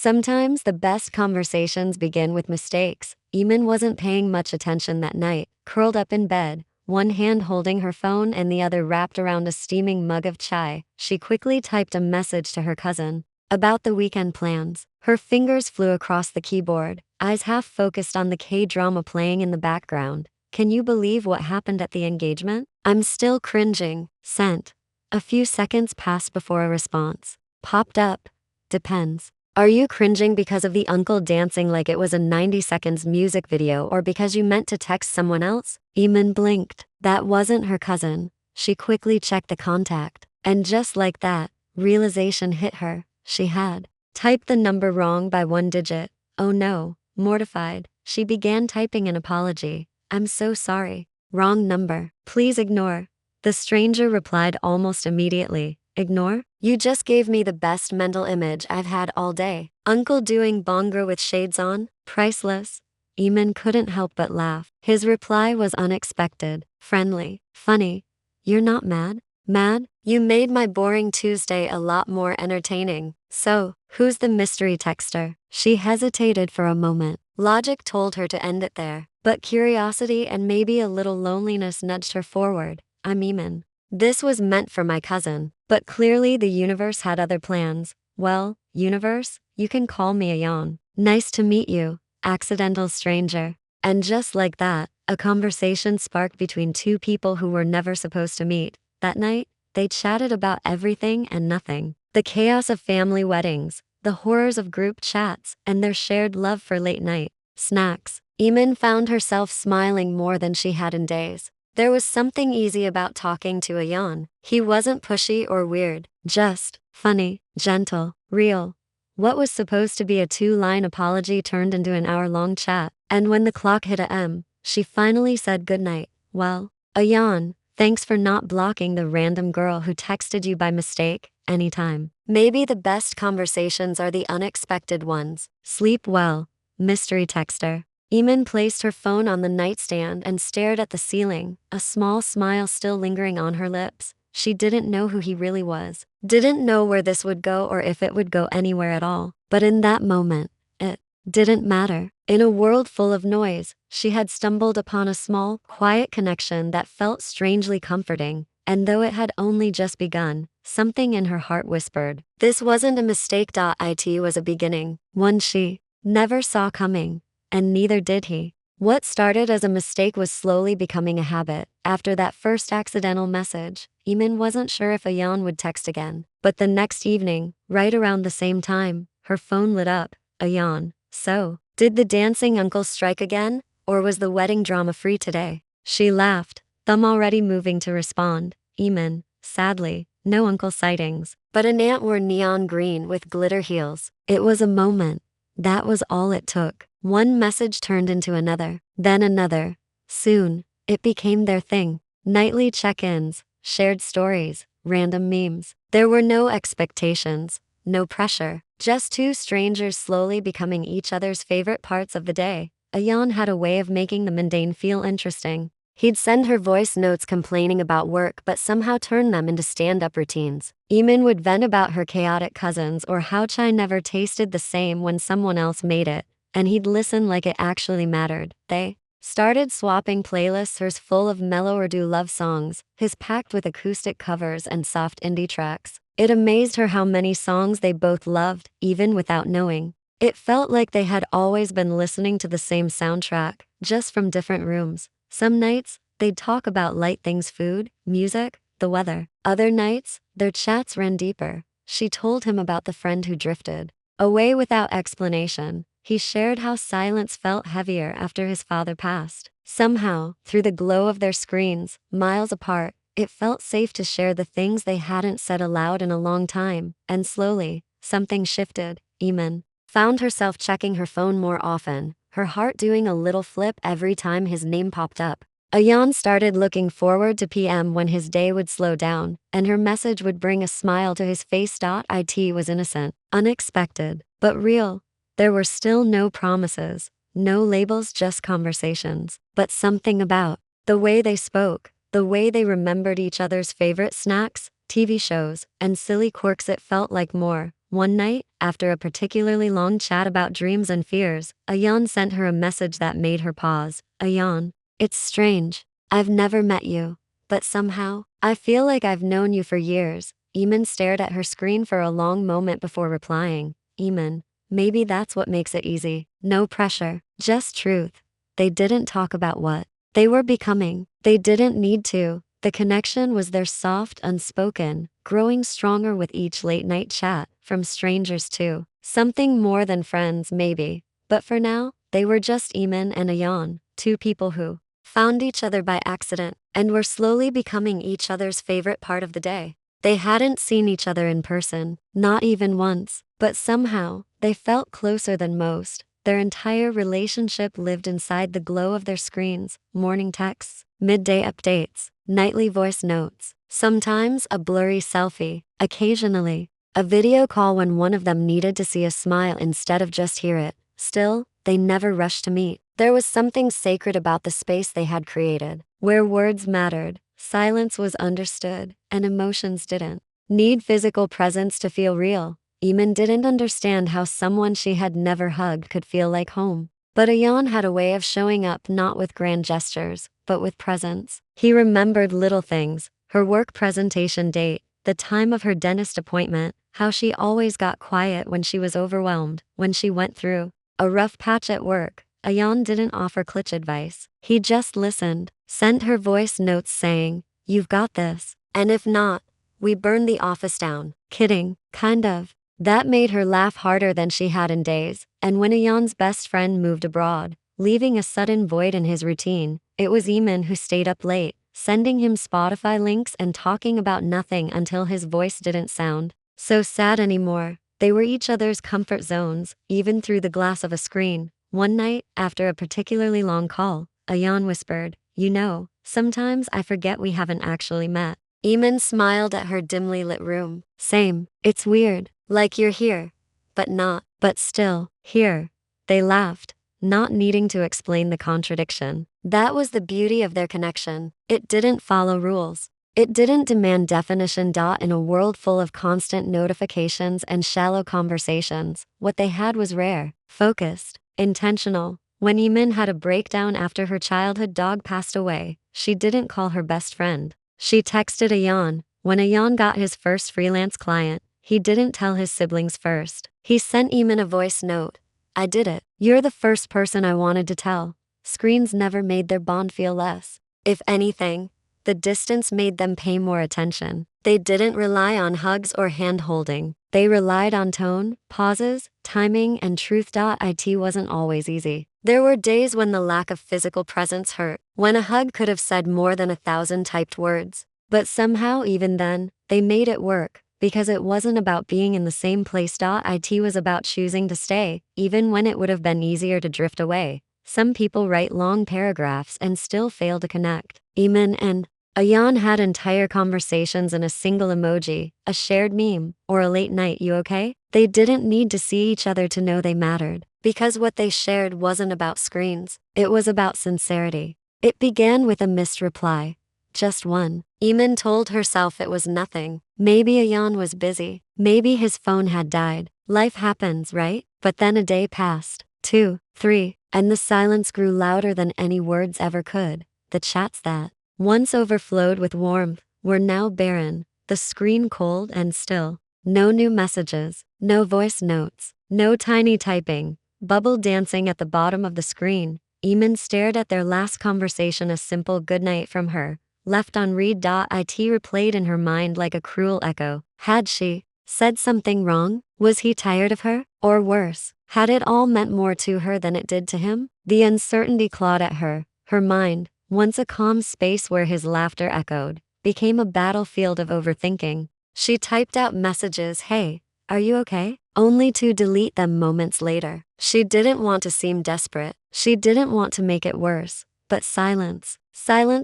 Sometimes the best conversations begin with mistakes. Eamon wasn't paying much attention that night, curled up in bed, one hand holding her phone and the other wrapped around a steaming mug of chai. She quickly typed a message to her cousin about the weekend plans. Her fingers flew across the keyboard, eyes half focused on the K-drama playing in the background. Can you believe what happened at the engagement? I'm still cringing. Sent. A few seconds passed before a response popped up. Depends. Are you cringing because of the uncle dancing like it was a 90 seconds music video or because you meant to text someone else? Eamon blinked. That wasn't her cousin. She quickly checked the contact. And just like that, realization hit her. She had typed the number wrong by one digit. Oh no. Mortified, she began typing an apology. I'm so sorry. Wrong number. Please ignore. The stranger replied almost immediately. Ignore? You just gave me the best mental image I've had all day. Uncle doing bhangra with shades on? Priceless. Eamon couldn't help but laugh. His reply was unexpected, friendly, funny. You're not mad? Mad? You made my boring Tuesday a lot more entertaining. So, who's the mystery texter? She hesitated for a moment. Logic told her to end it there, but curiosity and maybe a little loneliness nudged her forward. I'm Eamon. This was meant for my cousin, but clearly the universe had other plans. Well, universe, you can call me Ayan. Nice to meet you, accidental stranger. And just like that, a conversation sparked between two people who were never supposed to meet. That night, they chatted about everything and nothing. The chaos of family weddings, the horrors of group chats, and their shared love for late night snacks. Eamon found herself smiling more than she had in days. There was something easy about talking to Ayan. He wasn't pushy or weird, just funny, gentle, real. What was supposed to be a 2-line apology turned into an hour-long chat. And when the clock hit a.m., she finally said goodnight. Well, Ayan, thanks for not blocking the random girl who texted you by mistake. Anytime. Maybe the best conversations are the unexpected ones. Sleep well, mystery texter. Eamon placed her phone on the nightstand and stared at the ceiling, a small smile still lingering on her lips. She didn't know who he really was, didn't know where this would go or if it would go anywhere at all. But in that moment, it didn't matter. In a world full of noise, she had stumbled upon a small, quiet connection that felt strangely comforting. And though it had only just begun, something in her heart whispered, this wasn't a mistake. It was a beginning, one she never saw coming. And neither did he. What started as a mistake was slowly becoming a habit. After that first accidental message, Eamon wasn't sure if Ayan would text again. But the next evening, right around the same time, her phone lit up. Ayan. So, did the dancing uncle strike again? Or was the wedding drama free today? She laughed, thumb already moving to respond. Eamon, sadly, no uncle sightings. But an aunt wore neon green with glitter heels. It was a moment. That was all it took. One message turned into another, then another. Soon, it became their thing. Nightly check-ins, shared stories, random memes. There were no expectations, no pressure, just two strangers slowly becoming each other's favorite parts of the day. Ayan had a way of making the mundane feel interesting. He'd send her voice notes complaining about work but somehow turn them into stand-up routines. Eamon would vent about her chaotic cousins or how chai never tasted the same when someone else made it, and he'd listen like it actually mattered. They started swapping playlists, hers full of mellow Urdu love songs, his packed with acoustic covers and soft indie tracks. It amazed her how many songs they both loved, even without knowing. It felt like they had always been listening to the same soundtrack, just from different rooms. Some nights, they'd talk about light things, food, music, the weather. Other nights, their chats ran deeper. She told him about the friend who drifted away without explanation. He shared how silence felt heavier after his father passed. Somehow, through the glow of their screens, miles apart, it felt safe to share the things they hadn't said aloud in a long time. And slowly, something shifted. Eamon found herself checking her phone more often, her heart doing a little flip every time his name popped up. Ayan started looking forward to PM when his day would slow down, and her message would bring a smile to his face. It was innocent, unexpected, but real. There were still no promises, no labels, just conversations. But something about the way they spoke, the way they remembered each other's favorite snacks, TV shows, and silly quirks, it felt like more One night, after a particularly long chat about dreams and fears, Ayan sent her a message that made her pause. Ayan, it's strange. I've never met you, but somehow, I feel like I've known you for years. Eamon stared at her screen for a long moment before replying. Eamon, maybe that's what makes it easy. No pressure, just truth. They didn't talk about what they were becoming. They didn't need to. The connection was there, soft, unspoken, growing stronger with each late-night chat, from strangers to something more than friends, maybe. But for now, they were just Eamon and Ayan, two people who found each other by accident and were slowly becoming each other's favorite part of the day. They hadn't seen each other in person, not even once, but somehow, they felt closer than most. Their entire relationship lived inside the glow of their screens. Morning texts, midday updates, nightly voice notes, sometimes a blurry selfie, occasionally a video call when one of them needed to see a smile instead of just hear it. Still, they never rushed to meet. There was something sacred about the space they had created, where words mattered, silence was understood, and emotions didn't need physical presence to feel real. Eamon didn't understand how someone she had never hugged could feel like home. But Ayan had a way of showing up, not with grand gestures, but with presence. He remembered little things, her work presentation date, the time of her dentist appointment, how she always got quiet when she was overwhelmed. When she went through a rough patch at work, Ayan didn't offer clutch advice. He just listened, sent her voice notes saying, "You've got this. And if not, we burn the office down." Kidding, kind of. That made her laugh harder than she had in days. And when Ayan's best friend moved abroad, leaving a sudden void in his routine, it was Eamon who stayed up late, sending him Spotify links and talking about nothing until his voice didn't sound so sad anymore. They were each other's comfort zones, even through the glass of a screen. One night, after a particularly long call, Ayan whispered, "You know, sometimes I forget we haven't actually met." Eamon smiled at her dimly lit room. "Same. It's weird. Like you're here, but not, but still, here." They laughed, not needing to explain the contradiction. That was the beauty of their connection. It didn't follow rules. It didn't demand definition. In a world full of constant notifications and shallow conversations, what they had was rare, focused, intentional. When Eamon had a breakdown after her childhood dog passed away, she didn't call her best friend. She texted Ayan. When Ayan got his first freelance client, he didn't tell his siblings first. He sent Eamon a voice note. "I did it. You're the first person I wanted to tell." Screens never made their bond feel less. If anything, the distance made them pay more attention. They didn't rely on hugs or hand-holding. They relied on tone, pauses, timing, and truth. It wasn't always easy. There were days when the lack of physical presence hurt, when a hug could have said more than 1,000 typed words. But somehow, even then, they made it work. Because it wasn't about being in the same place. It was about choosing to stay, even when it would have been easier to drift away. Some people write long paragraphs and still fail to connect. Eamon and Ayan had entire conversations in a single emoji, a shared meme, or a late night "you okay?" They didn't need to see each other to know they mattered. Because what they shared wasn't about screens, it was about sincerity. It began with a missed reply. Just one. Eamon told herself it was nothing. Maybe Ayan was busy. Maybe his phone had died. Life happens, right? But then a day passed. 2, 3, and the silence grew louder than any words ever could. The chats that once overflowed with warmth were now barren, the screen cold and still. No new messages, no voice notes, no tiny typing, bubble dancing at the bottom of the screen. Eamon stared at their last conversation, a simple goodnight from her, left on read. It replayed in her mind like a cruel echo. Had she said something wrong? Was he tired of her? Or worse, had it all meant more to her than it did to him? The uncertainty clawed at her. Her mind, once a calm space where his laughter echoed, became a battlefield of overthinking. She typed out messages, "Hey, are you okay?" only to delete them moments later. She didn't want to seem desperate. She didn't want to make it worse. But silence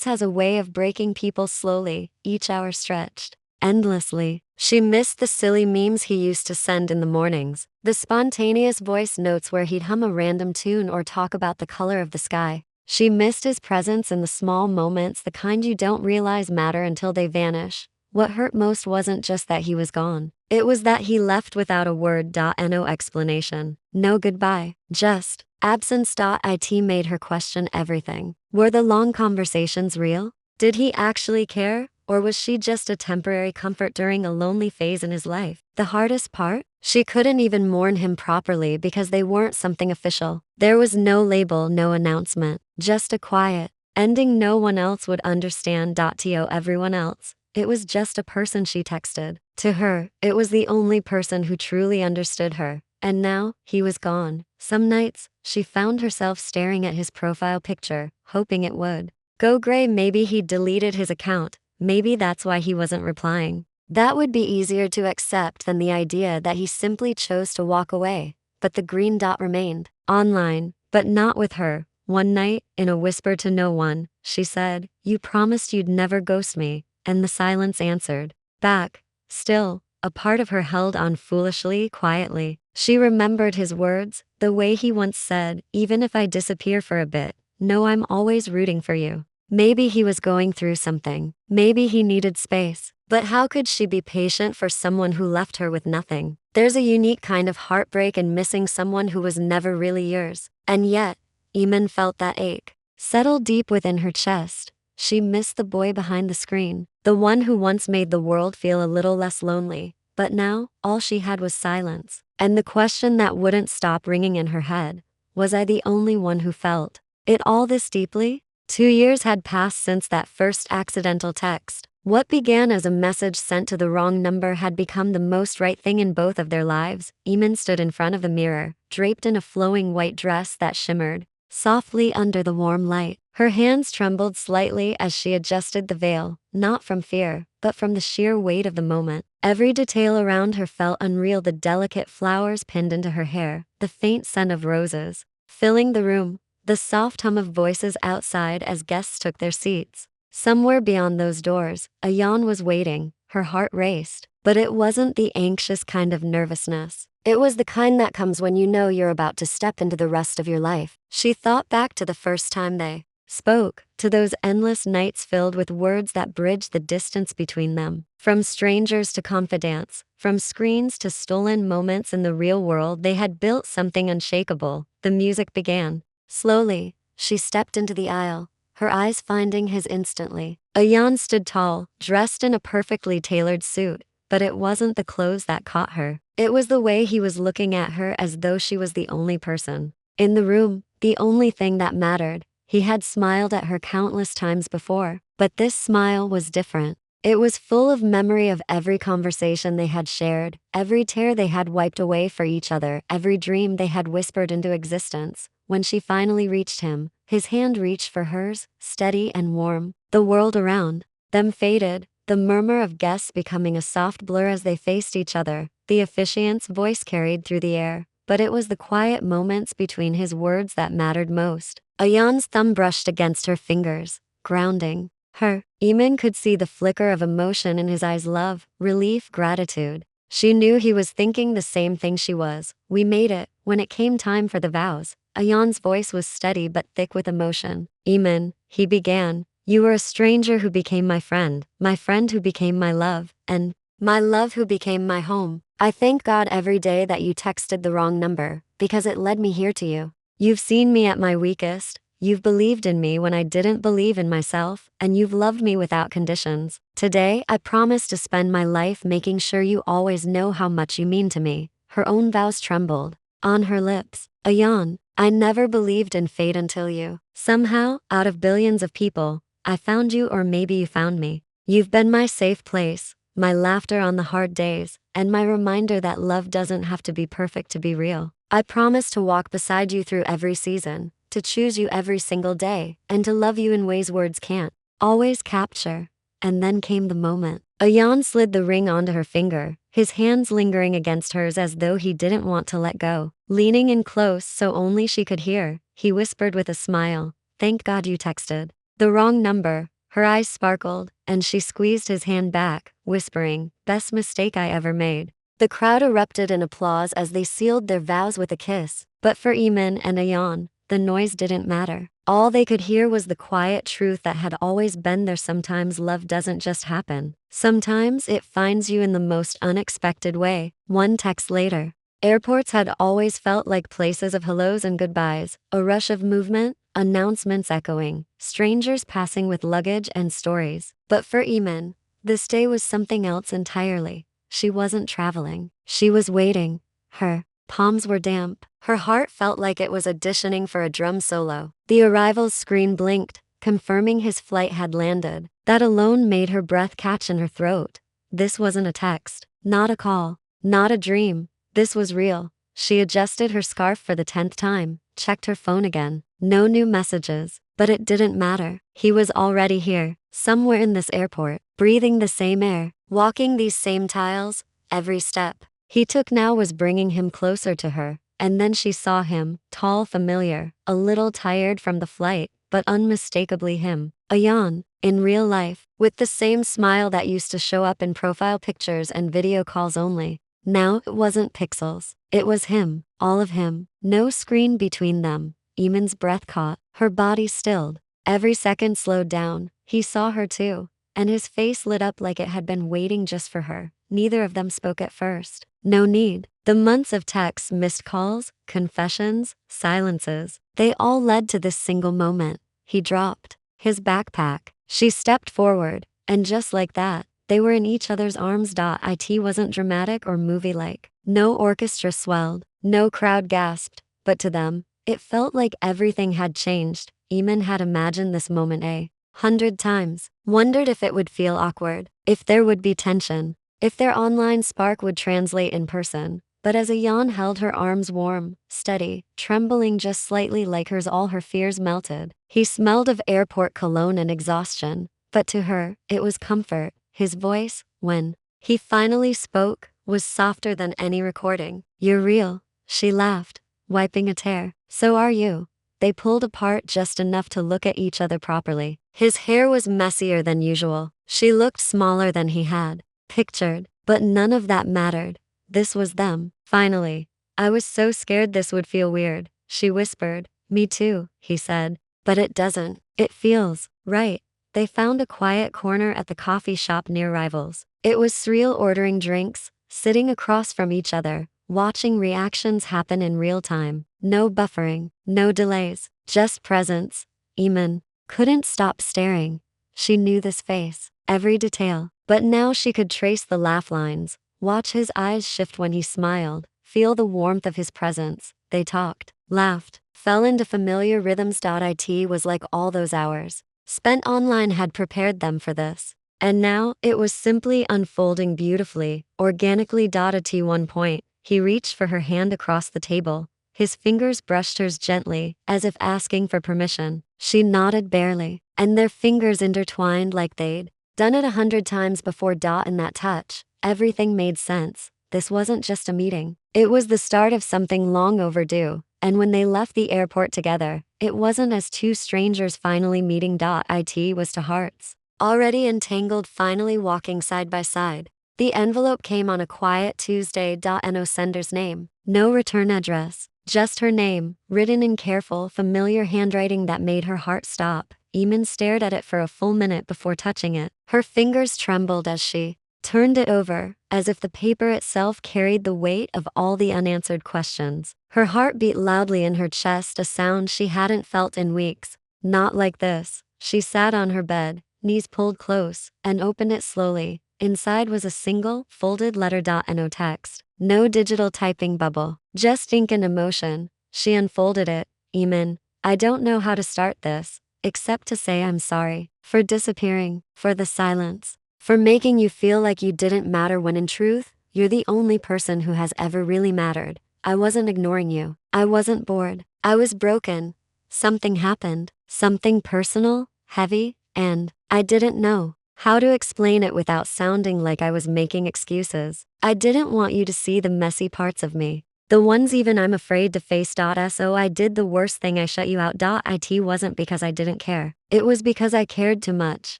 has a way of breaking people slowly, each hour stretched endlessly. She missed the silly memes he used to send in the mornings, the spontaneous voice notes where he'd hum a random tune or talk about the color of the sky. She missed his presence in the small moments, the kind you don't realize matter until they vanish. What hurt most wasn't just that he was gone. It was that he left without a word. No explanation. No goodbye. Just absence. It made her question everything. Were the long conversations real? Did he actually care? Or was she just a temporary comfort during a lonely phase in his life? The hardest part? She couldn't even mourn him properly because they weren't something official. There was no label, no announcement, just a quiet ending no one else would understand. To everyone else, it was just a person she texted. To her, it was the only person who truly understood her. And now, he was gone. Some nights, she found herself staring at his profile picture, hoping it would go gray. Maybe he'd deleted his account. Maybe that's why he wasn't replying. That would be easier to accept than the idea that he simply chose to walk away. But the green dot remained. Online, but not with her. One night, in a whisper to no one, she said, "You promised you'd never ghost me." And the silence answered back. Still, a part of her held on foolishly, quietly. She remembered his words, the way he once said, "Even if I disappear for a bit, know I'm always rooting for you." Maybe he was going through something. Maybe he needed space. But how could she be patient for someone who left her with nothing? There's a unique kind of heartbreak in missing someone who was never really yours. And yet, Eamon felt that ache settle deep within her chest. She missed the boy behind the screen, the one who once made the world feel a little less lonely. But now, all she had was silence. And the question that wouldn't stop ringing in her head, was I the only one who felt it all this deeply? 2 years had passed since that first accidental text. What began as a message sent to the wrong number had become the most right thing in both of their lives. Eamon stood in front of the mirror, draped in a flowing white dress that shimmered softly under the warm light. Her hands trembled slightly as she adjusted the veil, not from fear, but from the sheer weight of the moment. Every detail around her felt unreal, the delicate flowers pinned into her hair, the faint scent of roses filling the room, the soft hum of voices outside as guests took their seats. Somewhere beyond those doors, a yawn was waiting. Her heart raced, but it wasn't the anxious kind of nervousness. It was the kind that comes when you know you're about to step into the rest of your life. She thought back to the first time they spoke, to those endless nights filled with words that bridged the distance between them. From strangers to confidants, from screens to stolen moments in the real world, they had built something unshakable. The music began. Slowly, she stepped into the aisle, her eyes finding his instantly. Ayan stood tall, dressed in a perfectly tailored suit, but it wasn't the clothes that caught her. It was the way he was looking at her, as though she was the only person in the room, the only thing that mattered. He had smiled at her countless times before, but this smile was different. It was full of memory of every conversation they had shared, every tear they had wiped away for each other, every dream they had whispered into existence. When she finally reached him, his hand reached for hers, steady and warm. The world around them faded, the murmur of guests becoming a soft blur as they faced each other. The officiant's voice carried through the air, but it was the quiet moments between his words that mattered most. Ayan's thumb brushed against her fingers, grounding her. Eamon could see the flicker of emotion in his eyes, love, relief, gratitude. She knew he was thinking the same thing she was. "We made it." When it came time for the vows, Ayan's voice was steady but thick with emotion. "Eamon," he began, "you were a stranger who became my friend who became my love, and my love who became my home. I thank God every day that you texted the wrong number, because it led me here to you. You've seen me at my weakest, you've believed in me when I didn't believe in myself, and you've loved me without conditions. Today, I promise to spend my life making sure you always know how much you mean to me." Her own vows trembled on her lips. "Ayan, I never believed in fate until you. Somehow, out of billions of people, I found you, or maybe you found me. You've been my safe place, my laughter on the hard days, and my reminder that love doesn't have to be perfect to be real. I promise to walk beside you through every season, to choose you every single day, and to love you in ways words can't always capture." And then came the moment. Ayan slid the ring onto her finger, his hands lingering against hers as though he didn't want to let go. Leaning in close so only she could hear, he whispered with a smile, "Thank God you texted the wrong number." Her eyes sparkled, and she squeezed his hand back, whispering, "Best mistake I ever made." The crowd erupted in applause as they sealed their vows with a kiss. But for Eamon and Ayan, the noise didn't matter. All they could hear was the quiet truth that had always been there. Sometimes love doesn't just happen. Sometimes it finds you in the most unexpected way. One text later. Airports had always felt like places of hellos and goodbyes, a rush of movement, announcements echoing, strangers passing with luggage and stories. But for Eamon, this day was something else entirely. She wasn't traveling. She was waiting. Her palms were damp. Her heart felt like it was auditioning for a drum solo. The arrival's screen blinked, confirming his flight had landed. That alone made her breath catch in her throat. This wasn't a text, not a call, not a dream. This was real. She adjusted her scarf for the 10th time, checked her phone again. No new messages. But it didn't matter. He was already here, somewhere in this airport, breathing the same air, walking these same tiles. Every step he took now was bringing him closer to her. And then she saw him, tall, familiar, a little tired from the flight, but unmistakably him. Ayan, in real life, with the same smile that used to show up in profile pictures and video calls only. Now it wasn't pixels. It was him, all of him, no screen between them. Eamon's breath caught, her body stilled. Every second slowed down. He saw her too, and his face lit up like it had been waiting just for her. Neither of them spoke at first. No need. The months of texts, missed calls, confessions, silences, they all led to this single moment. He dropped his backpack. She stepped forward, and just like that, they were in each other's arms. It wasn't dramatic or movie-like. No orchestra swelled, no crowd gasped, but to them, it felt like everything had changed. Eamon had imagined this moment 100 times, wondered if it would feel awkward, if there would be tension, if their online spark would translate in person. But as Ayan held her arms warm, steady, trembling just slightly like hers, all her fears melted. He smelled of airport cologne and exhaustion, but to her, it was comfort. His voice, when he finally spoke, was softer than any recording. "You're real," she laughed, wiping a tear. "So are you." They pulled apart just enough to look at each other properly. His hair was messier than usual. She looked smaller than he had pictured, but none of that mattered. This was them, finally. "I was so scared this would feel weird," she whispered. "Me too," he said. "But it doesn't. It feels right." They found a quiet corner at the coffee shop near Rivals. It was surreal, ordering drinks, sitting across from each other, watching reactions happen in real time. No buffering, no delays, just presence. Eamon couldn't stop staring. She knew this face, every detail, but now she could trace the laugh lines, watch his eyes shift when he smiled, feel the warmth of his presence. They talked, laughed, fell into familiar rhythms. It was like all those hours spent online had prepared them for this. And now, it was simply unfolding beautifully, organically. At one point, he reached for her hand across the table. His fingers brushed hers gently, as if asking for permission. She nodded barely, and their fingers intertwined like they'd done it 100 times before. In that touch, everything made sense. This wasn't just a meeting. It was the start of something long overdue. And when they left the airport together, it wasn't as two strangers finally meeting. It was to hearts already entangled, finally walking side by side. The envelope came on a quiet Tuesday. No sender's name, no return address, just her name, written in careful, familiar handwriting that made her heart stop. Eamon stared at it for a full minute before touching it. Her fingers trembled as she turned it over, as if the paper itself carried the weight of all the unanswered questions. Her heart beat loudly in her chest, a sound she hadn't felt in weeks. Not like this. She sat on her bed, knees pulled close, and opened it slowly. Inside was a single, folded letter. No text, no digital typing bubble, just ink and emotion. She unfolded it. "Eamon, I don't know how to start this, except to say I'm sorry for disappearing, for the silence, for making you feel like you didn't matter when in truth, you're the only person who has ever really mattered. I wasn't ignoring you. I wasn't bored. I was broken. Something happened, something personal, heavy, and I didn't know how to explain it without sounding like I was making excuses. I didn't want you to see the messy parts of me, the ones even I'm afraid to face. So I did the worst thing, I shut you out. It wasn't because I didn't care. It was because I cared too much,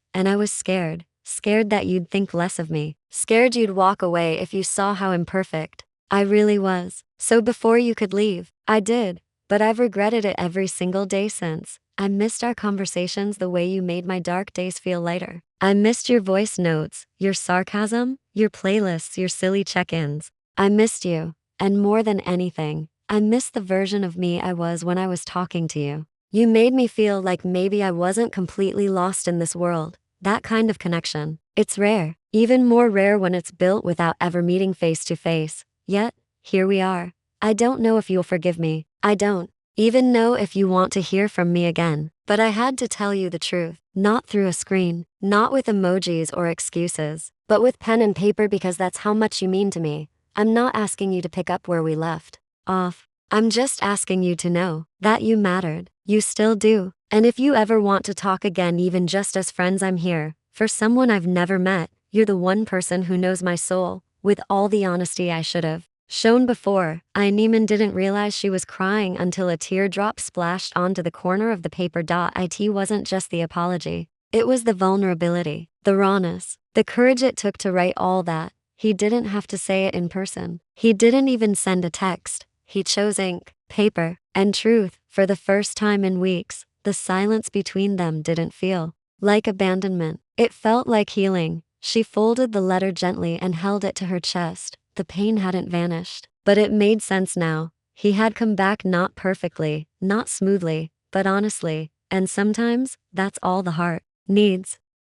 and I was scared. Scared that you'd think less of me. Scared you'd walk away if you saw how imperfect I really was. So before you could leave, I did, but I've regretted it every single day since. I missed our conversations the way you made my dark days feel lighter. I missed your voice notes, your sarcasm, your playlists, your silly check-ins. I missed you. And more than anything, I missed the version of me I was when I was talking to you. You made me feel like maybe I wasn't completely lost in this world. That kind of connection. It's rare, even more rare when it's built without ever meeting face to face. Yet, here we are. I don't know if you'll forgive me. I don't even know if you want to hear from me again. But I had to tell you the truth. Not through a screen, not with emojis or excuses, but with pen and paper because that's how much you mean to me. I'm not asking you to pick up where we left off. I'm just asking you to know that you mattered. You still do. And if you ever want to talk again, even just as friends, I'm here. For someone I've never met, you're the one person who knows my soul, with all the honesty I should have shown before. Neiman didn't realize she was crying until a teardrop splashed onto the corner of the paper. It wasn't just the apology. It was the vulnerability, the rawness, the courage it took to write all that. He didn't have to say it in person. He didn't even send a text. He chose ink, paper, and truth. For the first time in weeks, the silence between them didn't feel like abandonment. It felt like healing. She folded the letter gently and held it to her chest. The pain hadn't vanished, but it made sense now. He had come back, not perfectly, not smoothly, but honestly. And sometimes, that's all the heart needs.